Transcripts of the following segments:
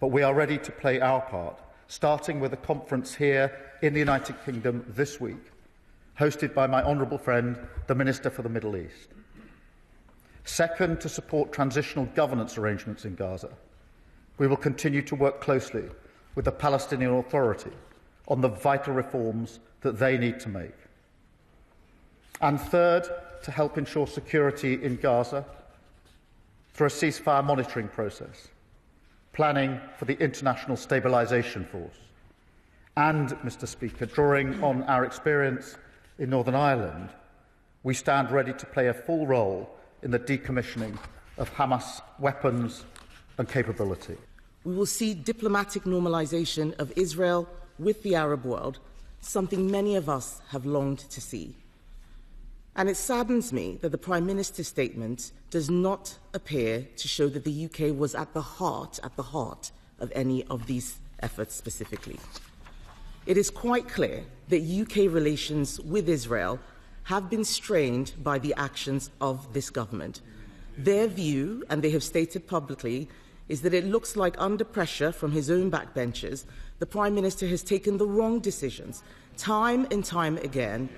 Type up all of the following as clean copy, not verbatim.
but we are ready to play our part, starting with a conference here in the United Kingdom this week, hosted by my honourable friend, the Minister for the Middle East. Second, to support transitional governance arrangements in Gaza. We will continue to work closely with the Palestinian Authority on the vital reforms that they need to make. And third, to help ensure security in Gaza through a ceasefire monitoring process, planning for the International Stabilisation Force. And, Mr. Speaker, drawing on our experience in Northern Ireland, we stand ready to play a full role in the decommissioning of Hamas weapons and capability. We will see diplomatic normalisation of Israel with the Arab world, something many of us have longed to see. And it saddens me that the Prime Minister's statement does not appear to show that the UK was at the heart of any of these efforts specifically. It is quite clear that UK relations with Israel have been strained by the actions of this government. Their view, and they have stated publicly, is that it looks like under pressure from his own backbenchers, the Prime Minister has taken the wrong decisions, time and time again,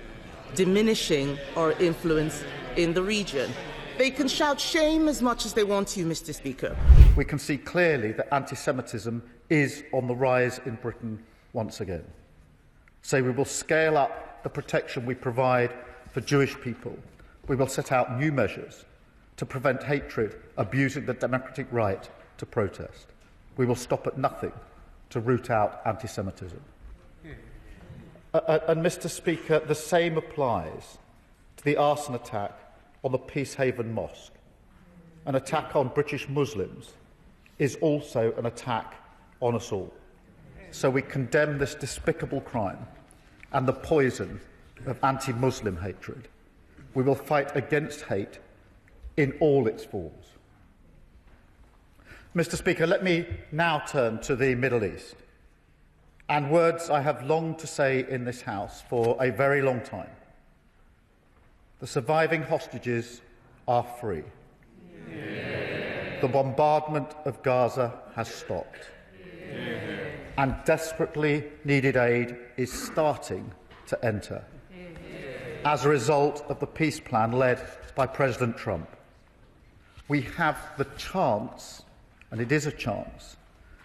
diminishing our influence in the region. They can shout shame as much as they want to, Mr. Speaker. We can see clearly that anti-Semitism is on the rise in Britain once again. So we will scale up the protection we provide for Jewish people. We will set out new measures to prevent hatred abusing the democratic right to protest. We will stop at nothing to root out anti-Semitism. And, Mr. Speaker, the same applies to the arson attack on the Peacehaven Mosque. An attack on British Muslims is also an attack on us all. So we condemn this despicable crime and the poison of anti-Muslim hatred. We will fight against hate in all its forms. Mr. Speaker, let me now turn to the Middle East, and words I have longed to say in this House for a very long time. The surviving hostages are free. Yeah. The bombardment of Gaza has stopped. Yeah. And desperately needed aid is starting to enter as a result of the peace plan led by President Trump. We have the chance, and it is a chance,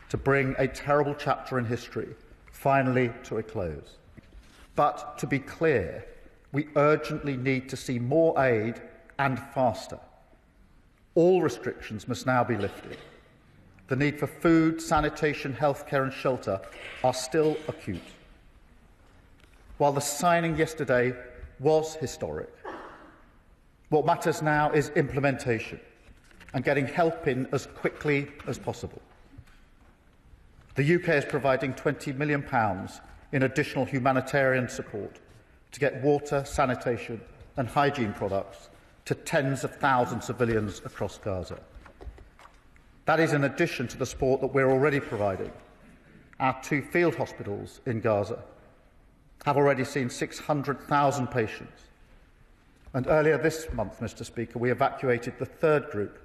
to bring a terrible chapter in history finally to a close. But to be clear, we urgently need to see more aid and faster. All restrictions must now be lifted. The need for food, sanitation, healthcare and shelter are still acute. While the signing yesterday was historic, what matters now is implementation and getting help in as quickly as possible. The UK is providing £20 million in additional humanitarian support to get water, sanitation and hygiene products to tens of thousands of civilians across Gaza. That is in addition to the support that we're already providing. Our 2 field hospitals in Gaza have already seen 600,000 patients. And earlier this month, Mr. Speaker, we evacuated the 3rd group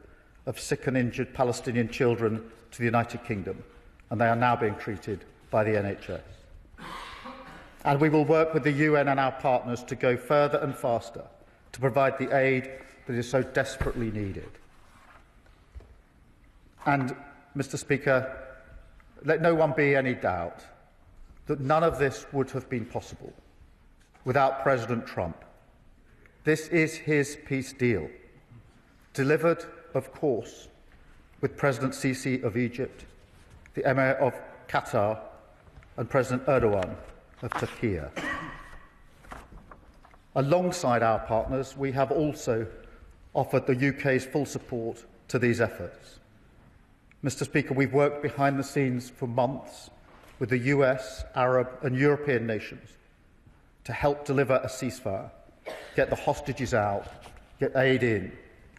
of sick and injured Palestinian children to the United Kingdom, and they are now being treated by the NHS. And we will work with the UN and our partners to go further and faster to provide the aid that is so desperately needed. And, Mr. Speaker, let no one be any doubt that none of this would have been possible without President Trump. This is his peace deal, delivered, of course, with President Sisi of Egypt, the Emir of Qatar and President Erdogan of Turkey. Alongside our partners, we have also offered the UK's full support to these efforts. Mr. Speaker, we've worked behind the scenes for months with the US, Arab and European nations to help deliver a ceasefire, get the hostages out, get aid in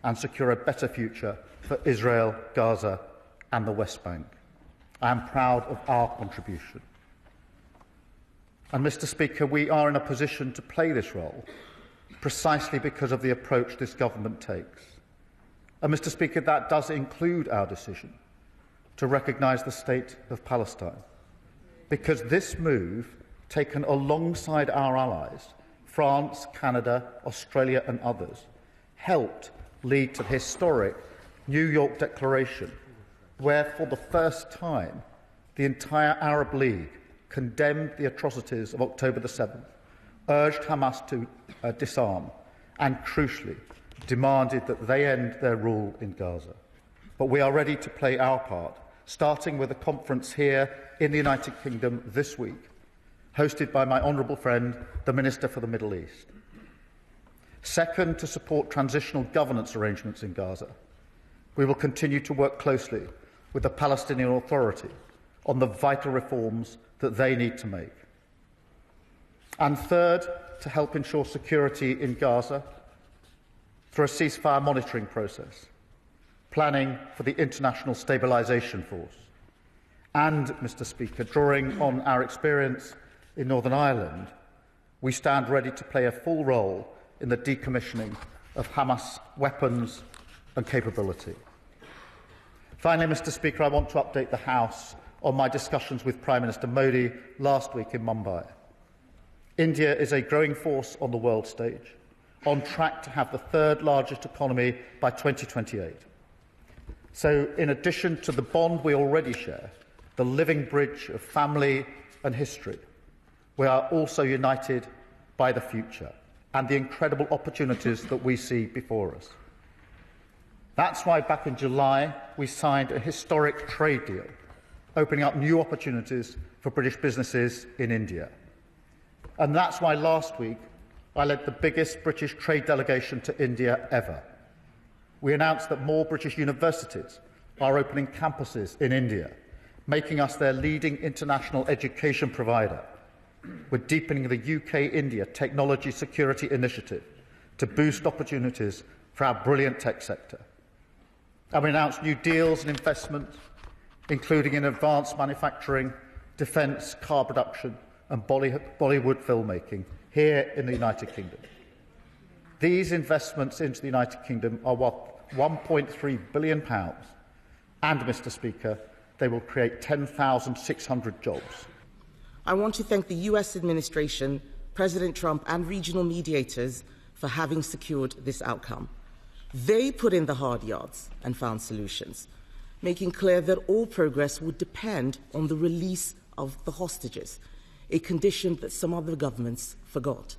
and secure a better future for Israel, Gaza and the West Bank. I am proud of our contribution. And, Mr. Speaker, we are in a position to play this role precisely because of the approach this government takes. And, Mr. Speaker, that does include our decision to recognise the State of Palestine, because this move, taken alongside our allies, France, Canada, Australia and others, helped lead to the historic New York Declaration, where for the first time the entire Arab League condemned the atrocities of October the 7th, urged Hamas to disarm and, crucially, demanded that they end their rule in Gaza. But we are ready to play our part, starting with a conference here in the United Kingdom this week, hosted by my honourable friend, the Minister for the Middle East. Second, to support transitional governance arrangements in Gaza. We will continue to work closely with the Palestinian Authority on the vital reforms that they need to make. And third, to help ensure security in Gaza through a ceasefire monitoring process, planning for the International Stabilisation Force. And, Mr. Speaker, drawing on our experience in Northern Ireland, we stand ready to play a full role in the decommissioning of Hamas weapons and capability. Finally, Mr. Speaker, I want to update the House on my discussions with Prime Minister Modi last week in Mumbai. India is a growing force on the world stage, on track to have the third largest economy by 2028. So, in addition to the bond we already share, the living bridge of family and history, we are also united by the future and the incredible opportunities that we see before us. That's why back in July we signed a historic trade deal, opening up new opportunities for British businesses in India. And that's why last week I led the biggest British trade delegation to India ever. We announced that more British universities are opening campuses in India, making us their leading international education provider. We're deepening the UK-India Technology Security Initiative to boost opportunities for our brilliant tech sector. And we announced new deals and investment, including in advanced manufacturing, defence, car production and Bollywood filmmaking here in the United Kingdom. These investments into the United Kingdom are worth £1.3 billion and, Mr. Speaker, they will create 10,600 jobs. I want to thank the US administration, President Trump and regional mediators for having secured this outcome. They put in the hard yards and found solutions, making clear that all progress would depend on the release of the hostages, a condition that some other governments forgot.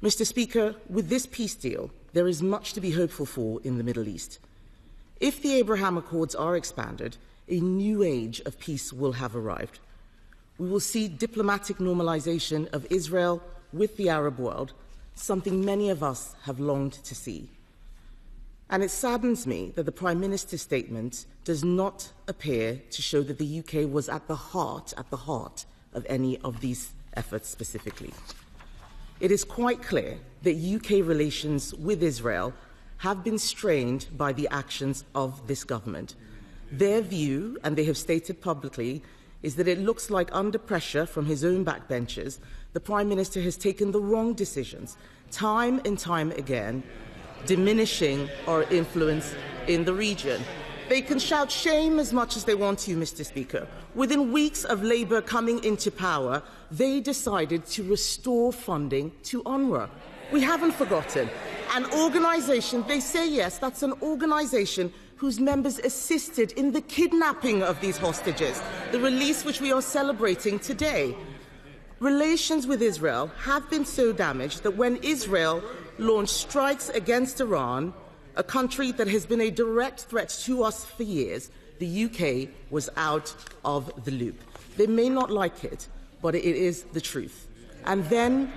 Mr. Speaker, with this peace deal, there is much to be hopeful for in the Middle East. If the Abraham Accords are expanded, a new age of peace will have arrived. We will see diplomatic normalization of Israel with the Arab world, something many of us have longed to see. And it saddens me that the Prime Minister's statement does not appear to show that the UK was at the heart of any of these efforts specifically. It is quite clear that UK relations with Israel have been strained by the actions of this government. Their view, and they have stated publicly, is that it looks like under pressure from his own backbenchers, the Prime Minister has taken the wrong decisions, time and time again, diminishing our influence in the region. They can shout shame as much as they want to, Mr. Speaker. Within weeks of Labour coming into power, they decided to restore funding to UNRWA. We haven't forgotten. An organisation, they say yes, that's an organisation whose members assisted in the kidnapping of these hostages, the release which we are celebrating today. Relations with Israel have been so damaged that when Israel launched strikes against Iran, a country that has been a direct threat to us for years, the UK was out of the loop. They may not like it, but it is the truth. And then,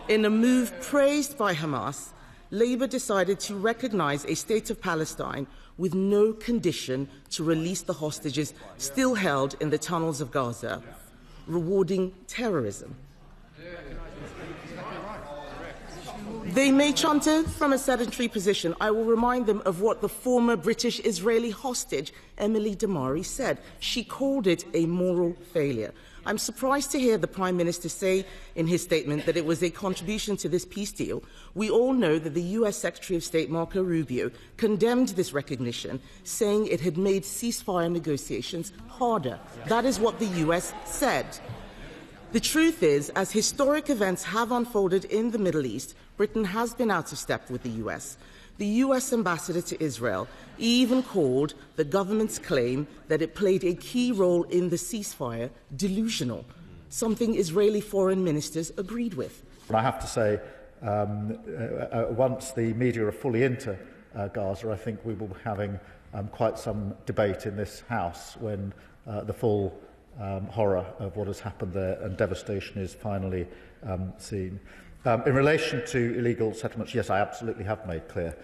in a move praised by Hamas, Labour decided to recognise a state of Palestine with no condition to release the hostages still held in the tunnels of Gaza, rewarding terrorism. They may chant it from a sedentary position. I will remind them of what the former British-Israeli hostage, Emily Damari, said. She called it a moral failure. I'm surprised to hear the Prime Minister say in his statement that it was a contribution to this peace deal. We all know that the US Secretary of State Marco Rubio condemned this recognition, saying it had made ceasefire negotiations harder. That is what the US said. The truth is, as historic events have unfolded in the Middle East, Britain has been out of step with the US. The US ambassador to Israel even called the government's claim that it played a key role in the ceasefire delusional, something Israeli foreign ministers agreed with. I have to say, once the media are fully into Gaza, I think we will be having quite some debate in this House when the full horror of what has happened there and devastation is finally seen. In relation to illegal settlements, yes, I absolutely have made clear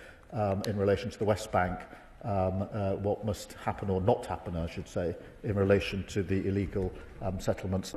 in relation to the West Bank what must happen or not happen, I should say, in relation to the illegal settlements.